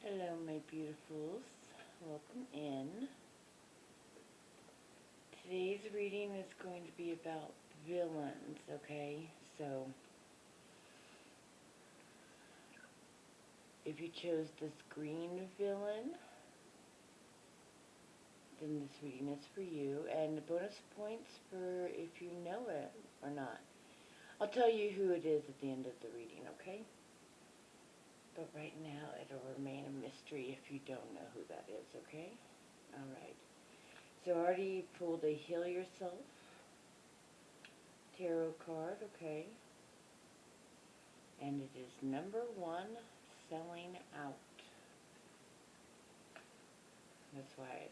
Hello, my beautifuls. Welcome in. Today's reading is going to be about villains, okay? So, if you chose this green villain, then this reading is for you. And bonus points for if you know it or not. I'll tell you who it is at the end of the reading, okay? But right now, it'll remain a mystery if you don't know who that is, okay? Alright. So I already pulled a Heal Yourself tarot card, okay? And it is number 1, selling out. That's why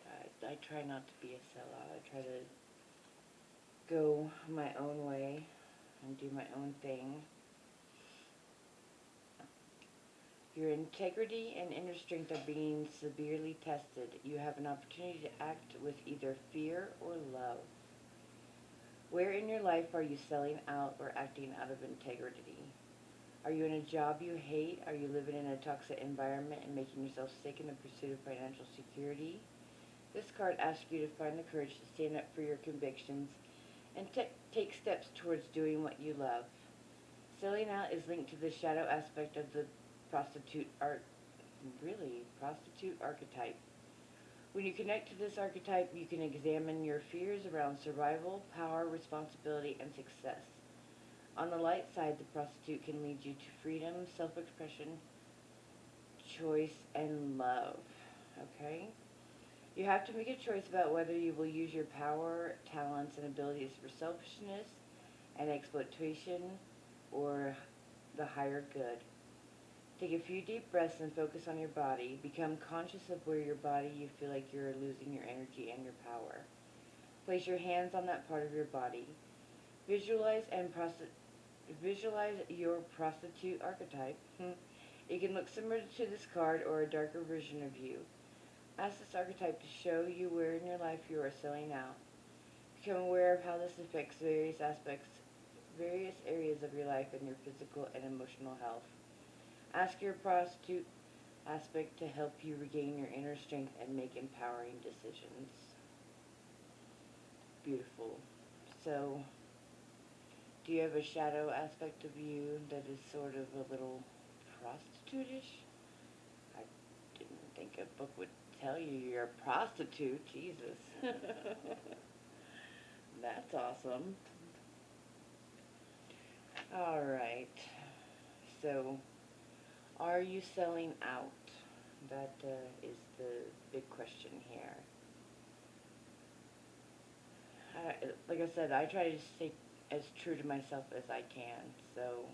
I try not to be a sellout. I try to go my own way and do my own thing. Your integrity and inner strength are being severely tested. You have an opportunity to act with either fear or love. Where in your life are you selling out or acting out of integrity? Are you in a job you hate? Are you living in a toxic environment and making yourself sick in the pursuit of financial security? This card asks you to find the courage to stand up for your convictions and take steps towards doing what you love. Selling out is linked to the shadow aspect of the prostitute archetype. When you connect to this archetype, you can examine your fears around survival, power, responsibility, and success. On the light side, the prostitute can lead you to freedom, self-expression, choice, and love. Okay? You have to make a choice about whether you will use your power, talents, and abilities for selfishness and exploitation or the higher good. Take a few deep breaths and focus on your body. Become conscious of where your body you feel like you're losing your energy and your power. Place your hands on that part of your body. Visualize your prostitute archetype. It can look similar to this card or a darker version of you. Ask this archetype to show you where in your life you are selling out. Become aware of how this affects various areas of your life and your physical and emotional health. Ask your prostitute aspect to help you regain your inner strength and make empowering decisions. Beautiful. So, do you have a shadow aspect of you that is sort of a little prostitute-ish? I didn't think a book would tell you you're a prostitute. Jesus. That's awesome. Alright. So, are you selling out? That is the big question here. Like I said, I try to stay as true to myself as I can, so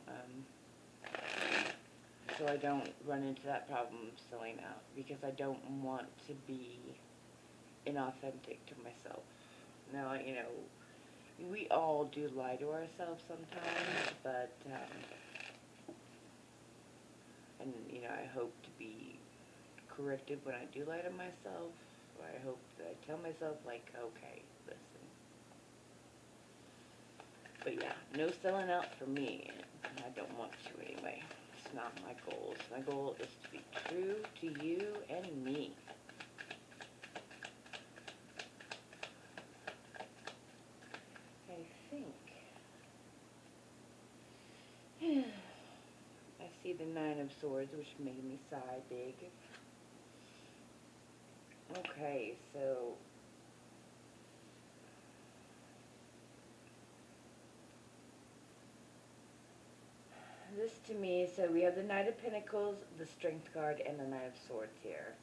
I don't run into that problem of selling out, because I don't want to be inauthentic to myself. Now, we all do lie to ourselves sometimes, but, and, I hope to be corrected when I do lie to myself. I hope that I tell myself, like, okay, listen. But yeah, no selling out for me. I don't want to anyway. It's not my goal. My goal is to be true to you and me. I think I see the 9 of Swords, which made me sigh big. Okay, so this to me, so we have the Knight of Pentacles, the Strength card, and the Knight of Swords here.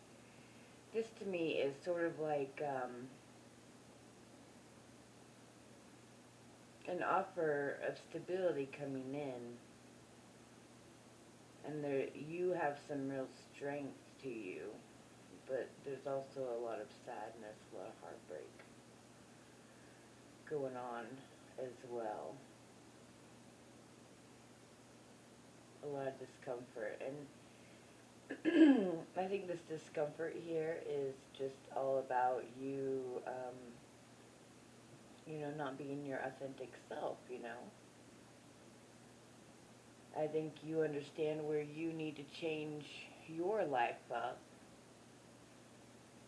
This to me is sort of like an offer of stability coming in, and you have some real strength to you, but there's also a lot of sadness, a lot of heartbreak going on as well. A lot of discomfort, and I think this discomfort here is just all about you, not being your authentic self, I think you understand where you need to change your life up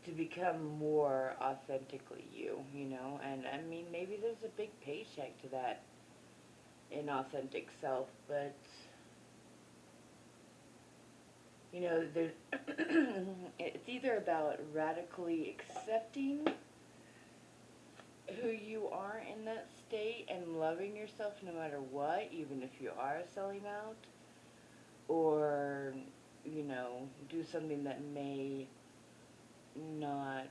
to become more authentically you, you know? And I mean, maybe there's a big paycheck to that inauthentic self, but, you know, there's, it's either about radically accepting who you are in that state and loving yourself no matter what, even if you are selling out, or, you know, do something that may not,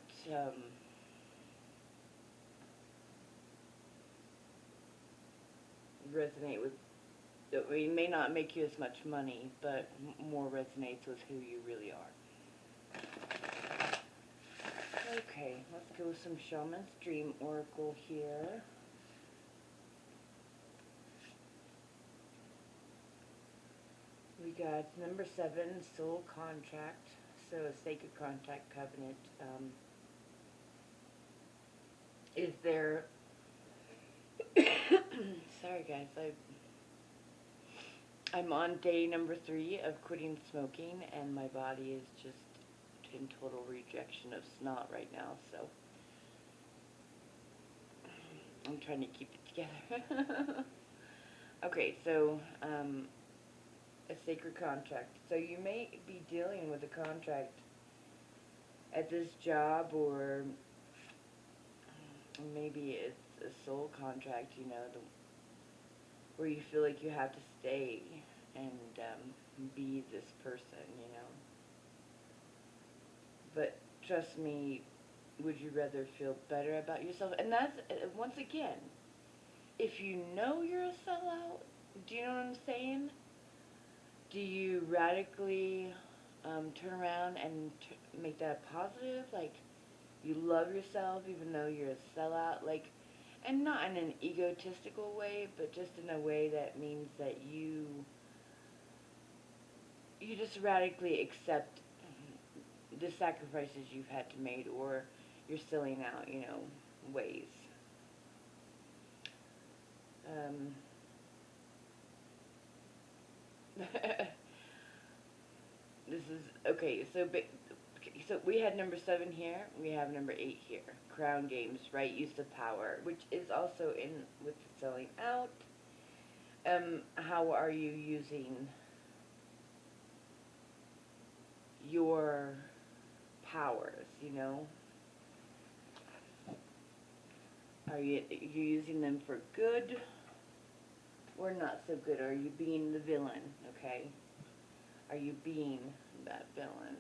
resonate with, I mean, may not make you as much money, but more resonates with who you really are. Okay, let's go with some Shaman's Dream Oracle here. We got number 7, Soul Contract. So a sacred contract covenant. Is there... Sorry guys, I'm on day number 3 of quitting smoking, and my body is just in total rejection of snot right now, so I'm trying to keep it together. Okay, so a sacred contract. So you may be dealing with a contract at this job, or maybe it's a soul contract, you know, where you feel like you have to stay and be this person, you know. But trust me, would you rather feel better about yourself? And that's, once again, if you know you're a sellout, do you know what I'm saying? Do you radically turn around and make that a positive? Like, you love yourself even though you're a sellout? Like, and not in an egotistical way, but just in a way that means that you just radically accept the sacrifices you've had to make, or you're selling out, you know, ways. This is, okay, so we had number 7 here, we have number 8 here. Crown games, right use of power, which is also in with the selling out. How are you using your powers, you know? Are you using them for good or not so good? Are you being the villain, okay? Are you being that villain?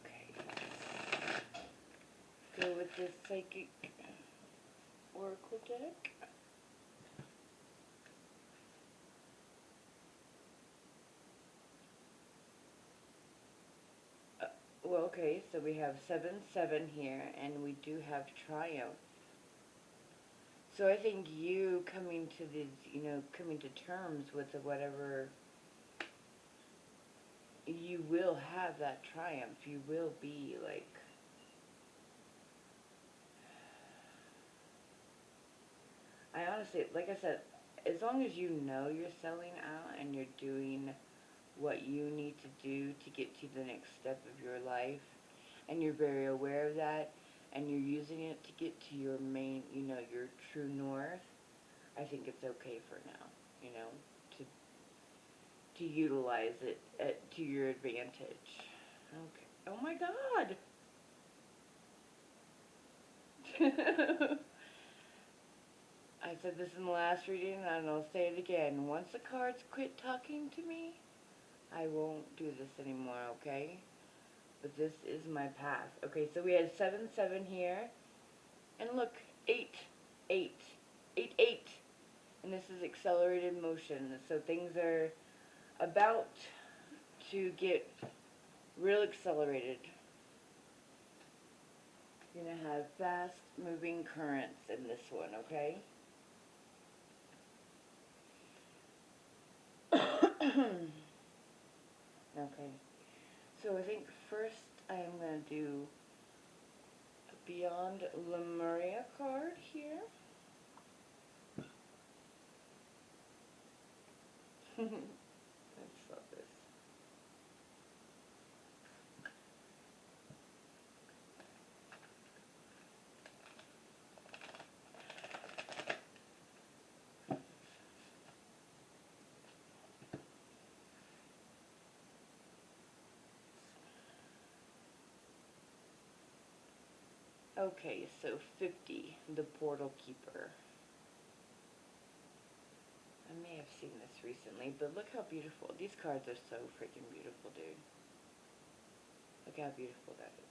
Okay. Go with this psychic oracle deck. Well, okay, so we have 7-7 here, and we do have triumph. So I think you coming to these, you know, coming to terms with whatever, you will have that triumph. You will be like, I honestly, like I said, as long as you know you're selling out and you're doing what you need to do to get to the next step of your life, and you're very aware of that, and you're using it to get to your main, you know, your true north, I think it's okay for now, you know, to utilize it to your advantage. Okay. Oh my God! I said this in the last reading, and I'll say it again. Once the cards quit talking to me, I won't do this anymore, okay? But this is my path. Okay, so we had 7-7 here. And look, 8, 8, 8, 8. And this is accelerated motion. So things are about to get real accelerated. You're going to have fast moving currents in this one, okay? Okay. So I think first I am going to do a Beyond Lemuria card here. I just love this. Okay, so 50, the Portal Keeper. I may have seen this recently, but look how beautiful. These cards are so freaking beautiful, dude. Look how beautiful that is.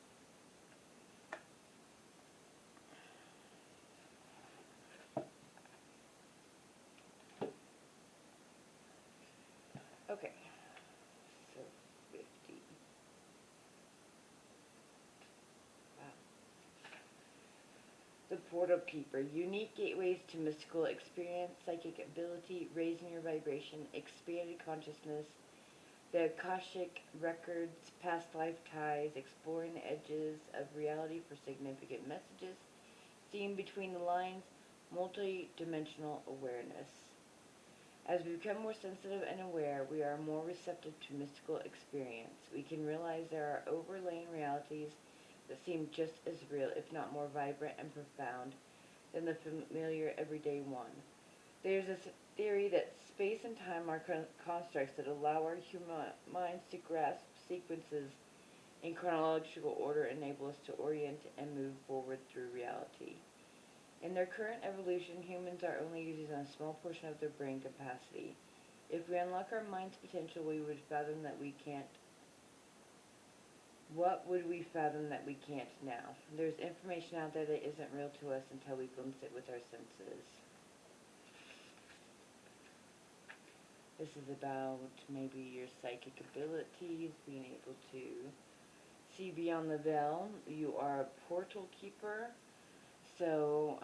Okay, so 50. Wow. The Portal Keeper. Unique gateways to mystical experience, psychic ability, raising your vibration, expanded consciousness, the Akashic records, past life ties, exploring the edges of reality for significant messages, seeing between the lines, multi-dimensional awareness. As we become more sensitive and aware, we are more receptive to mystical experience. We can realize there are overlaying realities that seem just as real, if not more vibrant and profound, than the familiar everyday one. There's a theory that space and time are constructs that allow our human minds to grasp sequences in chronological order, enable us to orient and move forward through reality. In their current evolution, humans are only using a small portion of their brain capacity. If we unlock our mind's potential, we would fathom that we can't. What would we fathom that we can't now? There's information out there that isn't real to us until we glimpse it with our senses. This is about maybe your psychic abilities, being able to see beyond the veil. You are a portal keeper. So,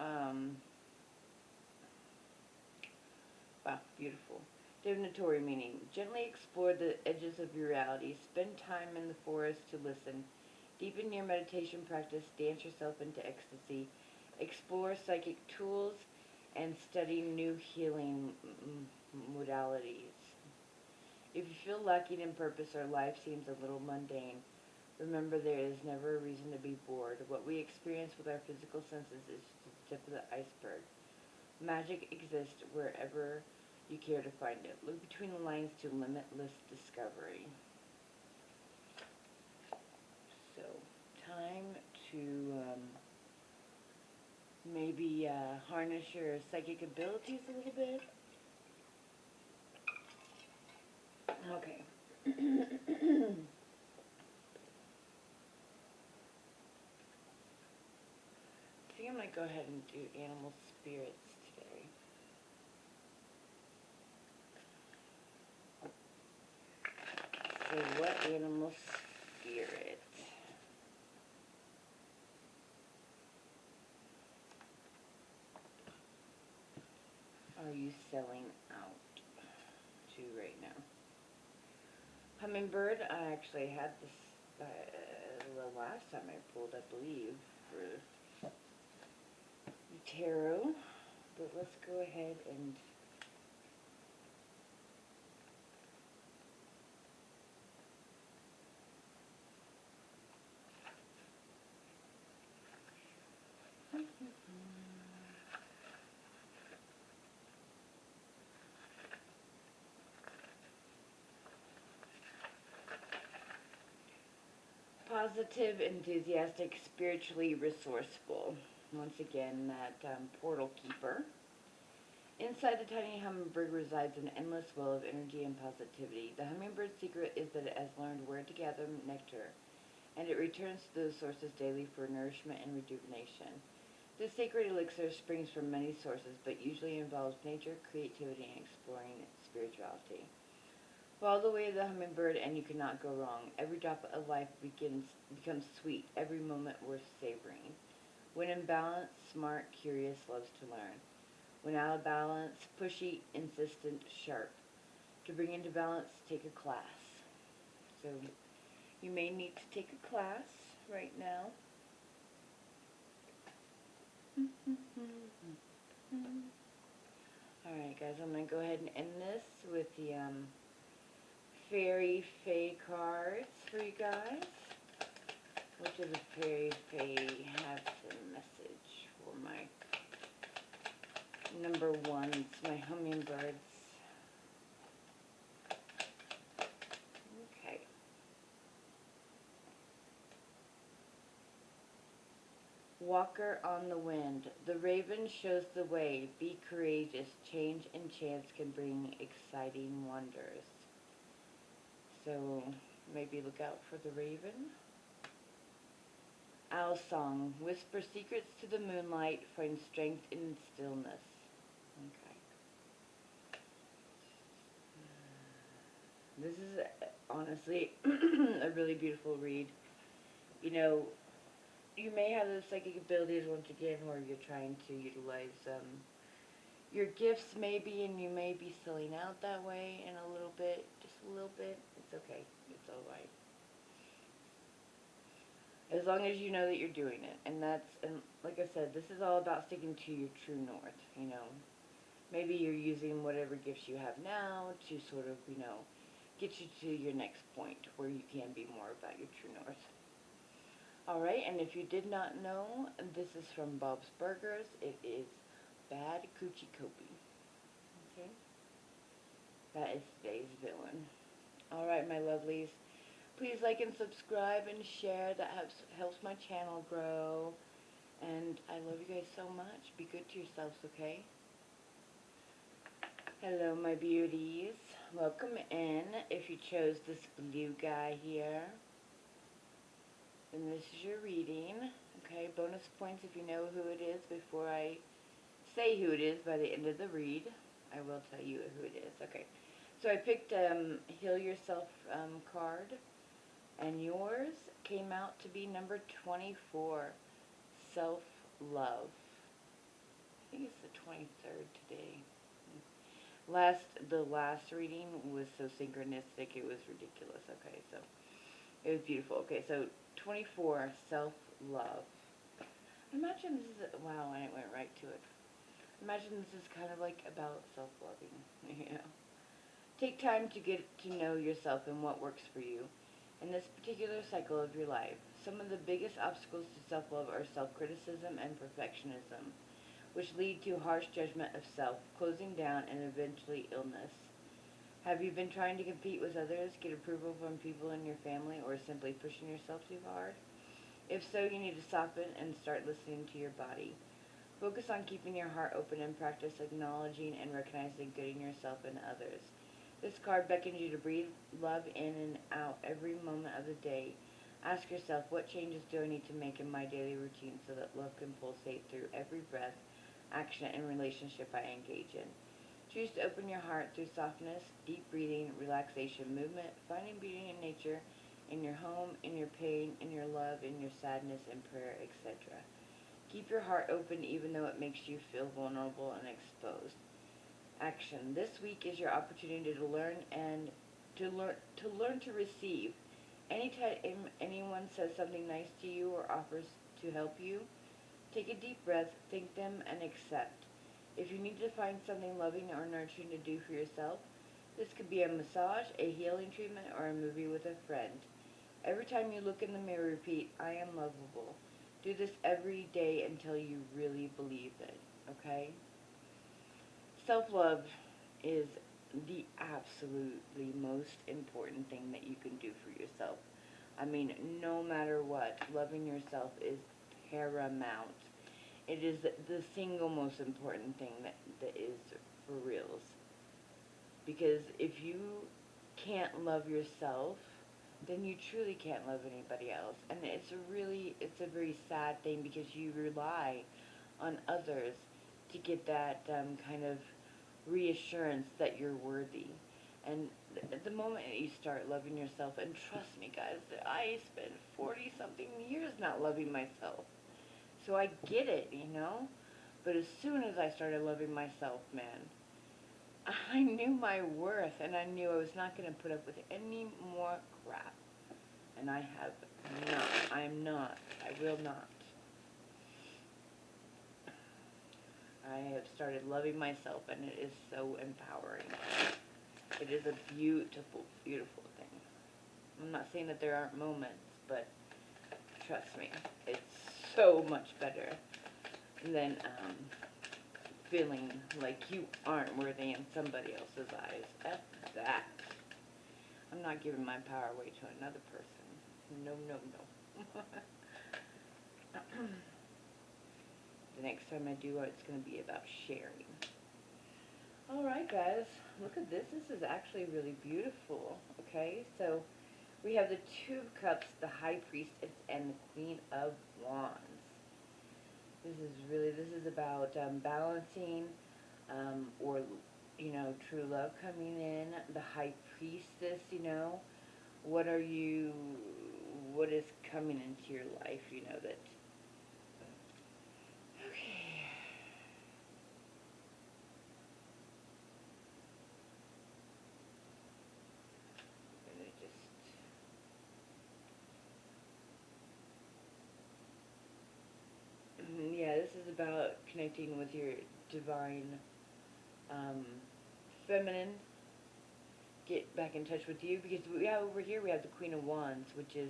wow, beautiful. Divinatory meaning. Gently explore the edges of your reality. Spend time in the forest to listen. Deepen your meditation practice. Dance yourself into ecstasy. Explore psychic tools and study new healing modalities. If you feel lacking in purpose or life seems a little mundane, remember there is never a reason to be bored. What we experience with our physical senses is just the tip of the iceberg. Magic exists wherever you care to find it. Look between the lines to limitless discovery. So, time to maybe harness your psychic abilities a little bit. Okay. I think I'm going to go ahead and do animal spirits today. So what animal spirit are you selling out to right now? Hummingbird, I actually had this the last time I pulled, I believe, for tarot. But let's go ahead and positive, enthusiastic, spiritually resourceful. Once again, that portal keeper. Inside the tiny hummingbird resides an endless well of energy and positivity. The hummingbird's secret is that it has learned where to gather nectar, and it returns to those sources daily for nourishment and rejuvenation. This sacred elixir springs from many sources, but usually involves nature, creativity, and exploring spirituality. Follow the way of the hummingbird, and you cannot go wrong. Every drop of life becomes sweet, every moment worth savoring. When in balance, smart, curious, loves to learn. When out of balance, pushy, insistent, sharp. To bring into balance, take a class. So you may need to take a class right now. Alright guys, I'm going to go ahead and end this with the Fairy Fae cards for you guys. What does the Fairy Fae have to message for my number ones, my hummingbirds? Okay. Walker on the wind. The raven shows the way. Be courageous. Change and chance can bring exciting wonders. So maybe look out for the raven. Owl song. Whisper secrets to the moonlight. Find strength in stillness. Okay. This is honestly a really beautiful read. You know, you may have those psychic abilities once again where you're trying to utilize your gifts maybe, and you may be selling out that way in a little bit, just a little bit. It's okay. It's alright. As long as you know that you're doing it. And like I said, this is all about sticking to your true north, you know. Maybe you're using whatever gifts you have now to sort of, you know, get you to your next point where you can be more about your true north. Alright, and if you did not know, this is from Bob's Burgers. It is Bad Coochie Copy. Okay? That is today's villain. Alright, my lovelies. Please like and subscribe and share. That helps my channel grow. And I love you guys so much. Be good to yourselves, okay? Hello, my beauties. Welcome in. If you chose this blue guy here, then this is your reading. Okay, bonus points if you know who it is before I say who it is by the end of the read. I will tell you who it is. Okay, so I picked Heal Yourself card, and yours came out to be number 24, Self-Love. I think it's the 23rd today. The last reading was so synchronistic, it was ridiculous. Okay, so it was beautiful. Okay, so 24, self-love. Imagine this is, wow, and it went right to it. Imagine this is kind of like about self-loving, you know. Take time to get to know yourself and what works for you in this particular cycle of your life. Some of the biggest obstacles to self-love are self-criticism and perfectionism, which lead to harsh judgment of self, closing down, and eventually illness. Have you been trying to compete with others, get approval from people in your family, or simply pushing yourself too hard? If so, you need to soften and start listening to your body. Focus on keeping your heart open and practice acknowledging and recognizing good in yourself and others. This card beckons you to breathe love in and out every moment of the day. Ask yourself, what changes do I need to make in my daily routine so that love can pulsate through every breath, action, and relationship I engage in? Choose to open your heart through softness, deep breathing, relaxation, movement, finding beauty in nature, in your home, in your pain, in your love, in your sadness, in prayer, etc. Keep your heart open even though it makes you feel vulnerable and exposed. Action. This week is your opportunity to learn to receive. Anytime anyone says something nice to you or offers to help you, take a deep breath, thank them, and accept. If you need to find something loving or nurturing to do for yourself, this could be a massage, a healing treatment, or a movie with a friend. Every time you look in the mirror, repeat, I am lovable. Do this every day until you really believe it, okay? Self-love is the absolutely most important thing that you can do for yourself. I mean, no matter what, loving yourself is paramount. It is the single most important thing that is for reals. Because if you can't love yourself, then you truly can't love anybody else. And it's a very sad thing because you rely on others to get that kind of reassurance that you're worthy. And the moment you start loving yourself, and trust me guys, I spent 40-something years not loving myself. So I get it, you know? But as soon as I started loving myself, man, I knew my worth, and I knew I was not going to put up with any more crap. And I have not. I am not. I will not. I have started loving myself, and it is so empowering. It is a beautiful, beautiful thing. I'm not saying that there aren't moments, but trust me, it's so much better than feeling like you aren't worthy in somebody else's eyes. F that. I'm not giving my power away to another person. No, no, no. The next time I do it, it's going to be about sharing. Alright guys, look at this. This is actually really beautiful. Okay, so we have the Two of Cups, the High Priestess, and the Queen of Wands. This is about balancing or, you know, true love coming in. The High Priestess, you know, what is coming into your life, you know, that, okay. I'm gonna just, yeah, this is about connecting with your divine feminine. Get back in touch with you, because we have over here, we have the Queen of Wands, which is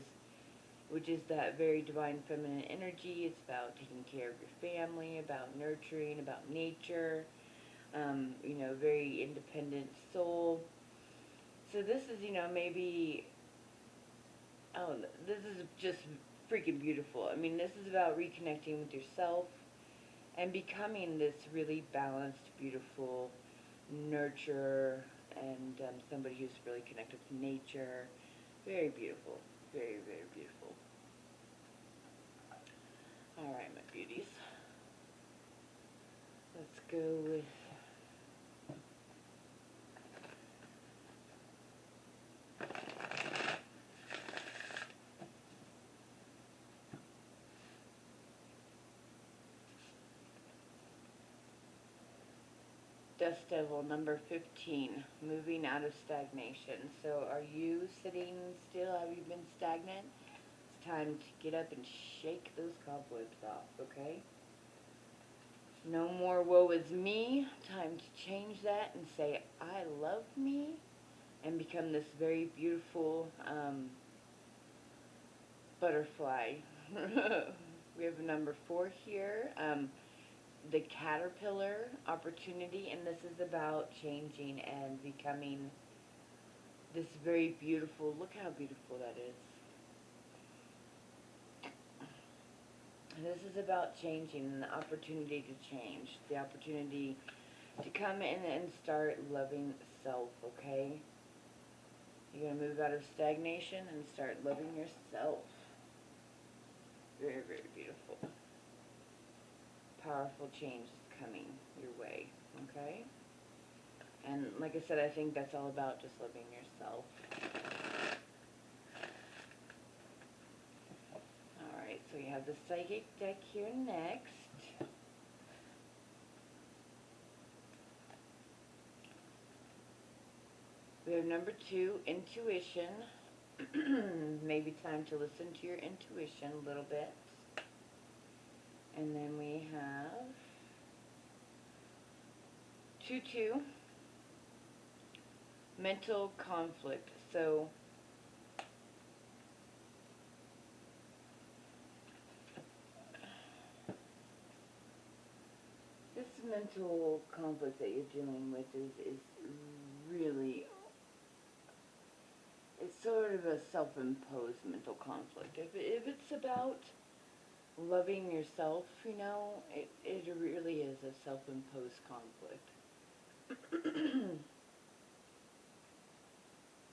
that very divine feminine energy. It's about taking care of your family, about nurturing, about nature, you know, very independent soul. So this is, you know, maybe, oh, this is just freaking beautiful. I mean, this is about reconnecting with yourself and becoming this really balanced, beautiful nurturer, and somebody who's really connected with nature. Very beautiful. Very, very beautiful. Alright, my beauties. Let's go with Dust Devil number 15, moving out of stagnation. So are you sitting still? Have you been stagnant? It's time to get up and shake those cobwebs off, okay? No more woe is me. Time to change that and say I love me and become this very beautiful butterfly. We have number 4 here. The caterpillar opportunity, and this is about changing and becoming this very beautiful, look how beautiful that is. And this is about changing and the opportunity to change, the opportunity to come in and start loving self, okay? You're going to move out of stagnation and start loving yourself. Very, very beautiful. Powerful change is coming your way, okay? And like I said, I think that's all about just loving yourself. Alright, so we have the Psychic deck here next. We have number 2, Intuition. Maybe time to listen to your intuition a little bit. And then we have 2-2, mental conflict. So this mental conflict that you're dealing with is really, it's sort of a self-imposed mental conflict. If it's about loving yourself, you know, it really is a self-imposed conflict.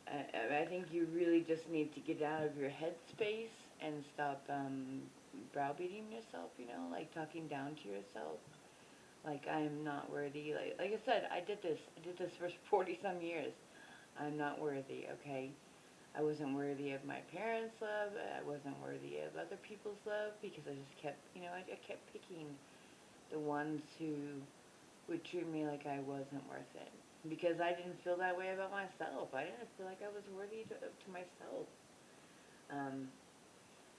I think you really just need to get out of your headspace and stop browbeating yourself, you know, like talking down to yourself. Like, I am not worthy. Like I said, I did this for 40-some years. I'm not worthy, okay? I wasn't worthy of my parents' love. I wasn't worthy of other people's love, because I just kept, you know, I kept picking the ones who would treat me like I wasn't worth it. Because I didn't feel that way about myself. I didn't feel like I was worthy to myself.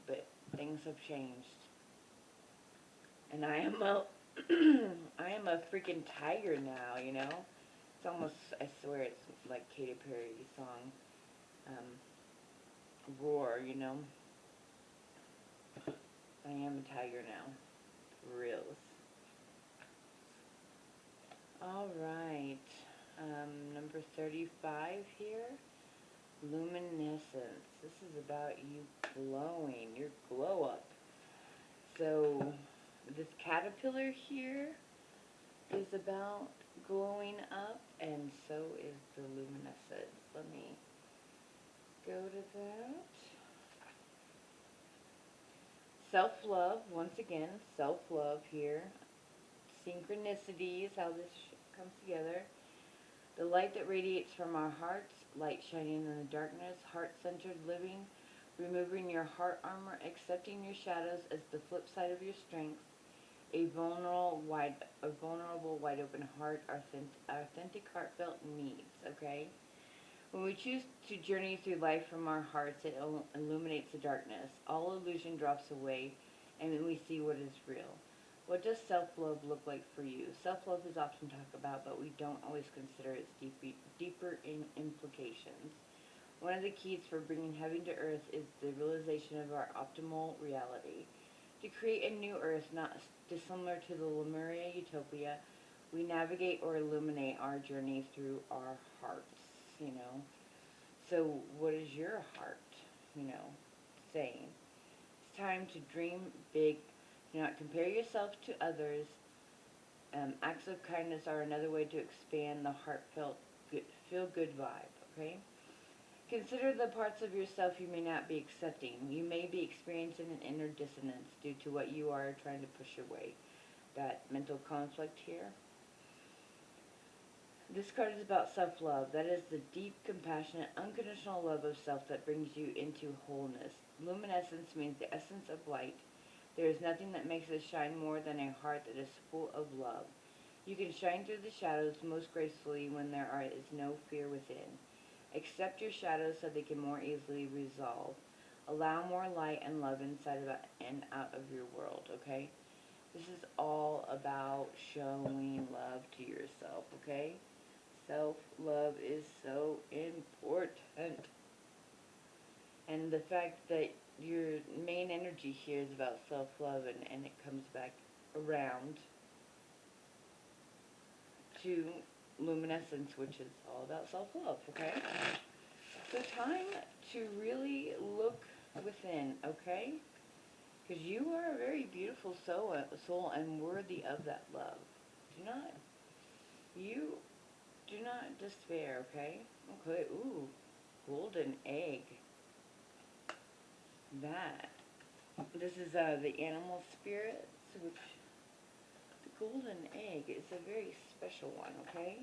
But things have changed. And I am I am a freaking tiger now, you know? It's almost, I swear it's like Katy Perry's song, Roar, you know? I am a tiger now. For reals. Alright. Number 35 here. Luminescence. This is about you glowing, your glow up. So, this caterpillar here is about glowing up, and so is the luminescence. Let me go to that. Self-love, once again, self-love here. Synchronicity is how this comes together. The light that radiates from our hearts, light shining in the darkness, heart-centered living, removing your heart armor, accepting your shadows as the flip side of your strength, a vulnerable, wide-open heart, authentic, heartfelt needs, okay? When we choose to journey through life from our hearts, it illuminates the darkness. All illusion drops away, and then we see what is real. What does self-love look like for you? Self-love is often talked about, but we don't always consider its deeper implications. One of the keys for bringing heaven to earth is the realization of our optimal reality. To create a new earth not dissimilar to the Lemuria utopia, we navigate or illuminate our journey through our hearts, you know. So what is your heart, you know, saying? It's time to dream big. Do not compare yourself to others. Acts of kindness are another way to expand the heartfelt, feel-good vibe, okay? Consider the parts of yourself you may not be accepting. You may be experiencing an inner dissonance due to what you are trying to push away. That mental conflict here. This card is about self-love. That is the deep, compassionate, unconditional love of self that brings you into wholeness. Luminescence means the essence of light. There is nothing that makes us shine more than a heart that is full of love. You can shine through the shadows most gracefully when there is no fear within. Accept your shadows so they can more easily resolve. Allow more light and love inside and out of your world, okay? This is all about showing love to yourself, okay? Self-love is so important. And the fact that your main energy here is about self-love, and it comes back around to luminescence, which is all about self-love, okay? So time to really look within, okay? Because you are a very beautiful soul and worthy of that love. You do not despair, okay? Okay, ooh, golden egg. That. This is the animal spirits, which the golden egg is a very special one, okay?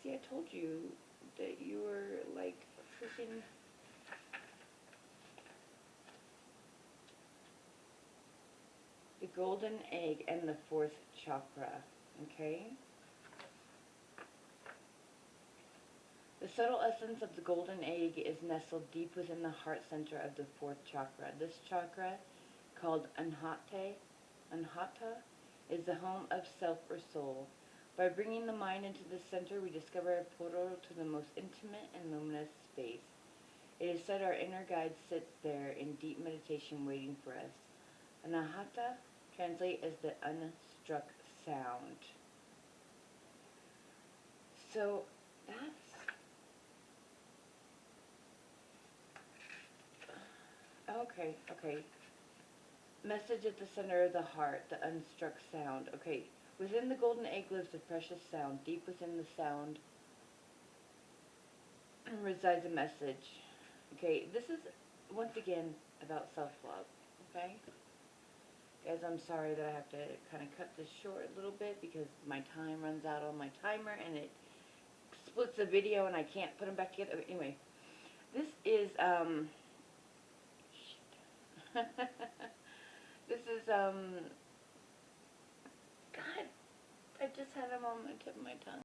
See, I told you that you were like freaking the golden egg and the fourth chakra, okay? The subtle essence of the golden egg is nestled deep within the heart center of the fourth chakra. This chakra, called Anhata, is the home of self or soul. By bringing the mind into the center, we discover a portal to the most intimate and luminous space. It is said our inner guide sits there in deep meditation waiting for us. Anahata translates as the unstruck sound. So that's okay. Message at the center of the heart, the unstruck sound. Okay, within the golden egg lives a precious sound. Deep within the sound resides a message. Okay, this is, once again, about self-love. Okay? Guys, I'm sorry that I have to kind of cut this short a little bit because my time runs out on my timer and it splits the video and I can't put them back together. Anyway, this is, this is, God, I just had them on the tip of my tongue.